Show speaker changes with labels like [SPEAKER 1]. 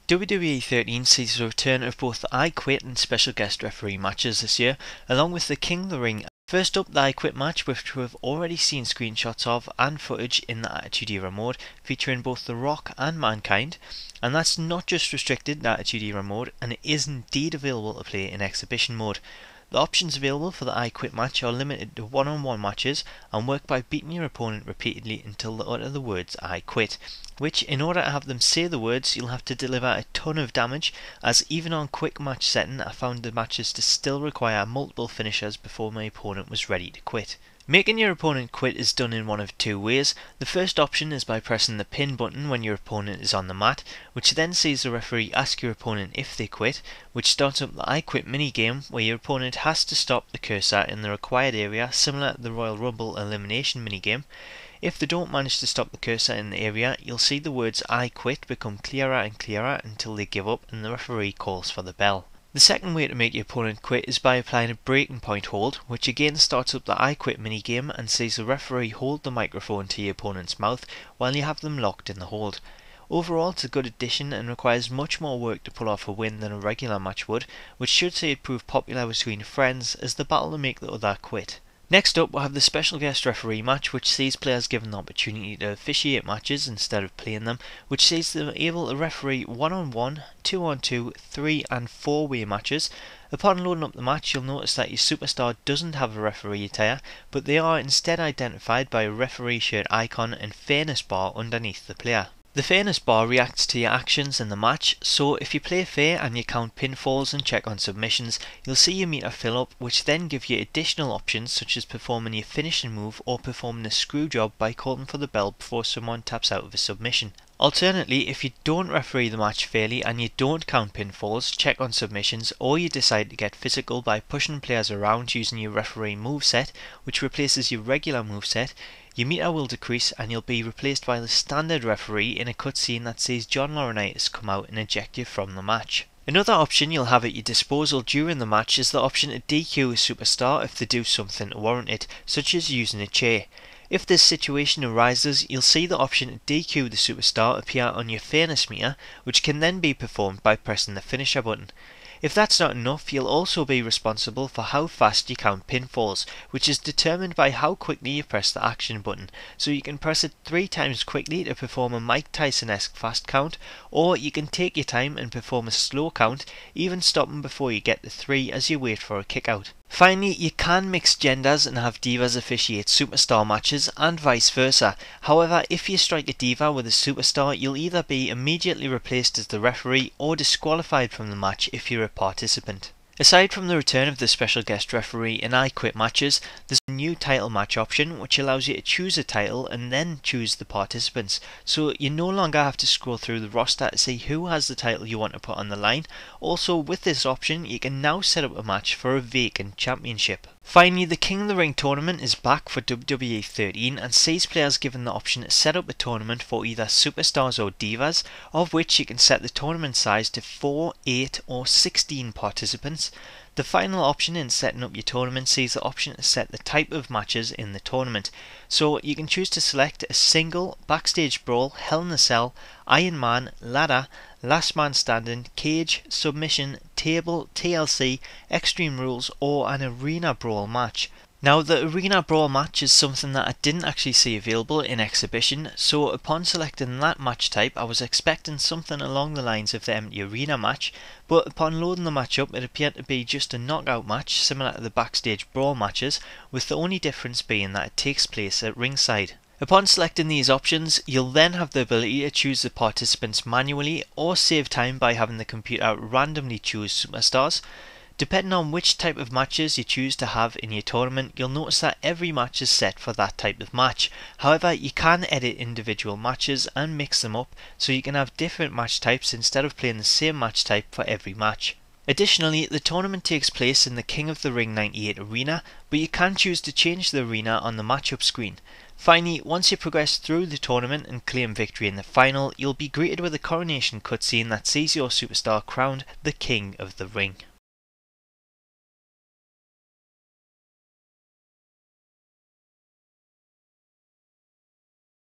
[SPEAKER 1] WWE 13 sees the return of both the I Quit and special guest referee matches this year, along with the King of the Ring. First up, the I Quit match, which we've already seen screenshots of and footage in the Attitude Era mode, featuring both The Rock and Mankind. And that's not just restricted to Attitude Era mode, and it is indeed available to play in Exhibition mode. The options available for the I Quit match are limited to one-on-one matches and work by beating your opponent repeatedly until they utter the words I Quit, which, in order to have them say the words, you'll have to deliver a ton of damage, as even on quick match setting I found the matches to still require multiple finishers before my opponent was ready to quit. Making your opponent quit is done in one of two ways. The first option is by pressing the pin button when your opponent is on the mat, which then sees the referee ask your opponent if they quit, which starts up the I Quit minigame where your opponent has to stop the cursor in the required area, similar to the Royal Rumble elimination minigame. If they don't manage to stop the cursor in the area, you'll see the words I Quit become clearer and clearer until they give up and the referee calls for the bell. The second way to make your opponent quit is by applying a breaking point hold, which again starts up the I Quit minigame and sees the referee hold the microphone to your opponent's mouth while you have them locked in the hold. Overall, it's a good addition and requires much more work to pull off a win than a regular match would, which should say it prove popular between friends as the battle to make the other quit. Next up, we'll have the special guest referee match, which sees players given the opportunity to officiate matches instead of playing them, which sees them able to referee 1-on-1, 2-on-2, 3 and 4-way matches. Upon loading up the match, you'll notice that your superstar doesn't have a referee attire, but they are instead identified by a referee shirt icon and fairness bar underneath the player. The fairness bar reacts to your actions in the match, so if you play fair and you count pinfalls and check on submissions, you'll see your meter fill up, which then give you additional options such as performing your finishing move or performing a screw job by calling for the bell before someone taps out of a submission. Alternately, if you don't referee the match fairly and you don't count pinfalls, check on submissions, or you decide to get physical by pushing players around using your referee moveset, which replaces your regular moveset, your meter will decrease and you'll be replaced by the standard referee in a cutscene that sees John Laurinaitis come out and eject you from the match. Another option you'll have at your disposal during the match is the option to DQ a superstar if they do something to warrant it, such as using a chair. If this situation arises, you'll see the option to DQ the superstar appear on your fairness meter, which can then be performed by pressing the finisher button. If that's not enough, you'll also be responsible for how fast you count pinfalls, which is determined by how quickly you press the action button. So you can press it 3 times quickly to perform a Mike Tyson-esque fast count, or you can take your time and perform a slow count, even stopping before you get to 3 as you wait for a kick out. Finally, you can mix genders and have divas officiate superstar matches and vice versa. However, if you strike a diva with a superstar, you'll either be immediately replaced as the referee or disqualified from the match if you're a participant. Aside from the return of the special guest referee in I Quit matches, there's a new title match option which allows you to choose a title and then choose the participants, so you no longer have to scroll through the roster to see who has the title you want to put on the line. Also, with this option you can now set up a match for a vacant championship. Finally, the King of the Ring tournament is back for WWE 13 and sees players given the option to set up a tournament for either superstars or divas, of which you can set the tournament size to 4, 8 or 16 participants. The final option in setting up your tournament sees the option to set the type of matches in the tournament. So you can choose to select a single, backstage brawl, Hell in a Cell, Iron Man, ladder, last man standing, cage, submission, table, TLC, Extreme Rules or an arena brawl match. Now, the arena brawl match is something that I didn't actually see available in Exhibition, so upon selecting that match type I was expecting something along the lines of the empty arena match, but upon loading the match up it appeared to be just a knockout match similar to the backstage brawl matches, with the only difference being that it takes place at ringside. Upon selecting these options, you'll then have the ability to choose the participants manually or save time by having the computer randomly choose superstars. Depending on which type of matches you choose to have in your tournament, you'll notice that every match is set for that type of match. However, you can edit individual matches and mix them up so you can have different match types instead of playing the same match type for every match. Additionally, the tournament takes place in the King of the Ring 98 arena, but you can choose to change the arena on the matchup screen. Finally, once you progress through the tournament and claim victory in the final, you'll be greeted with a coronation cutscene that sees your superstar crowned the King of the Ring.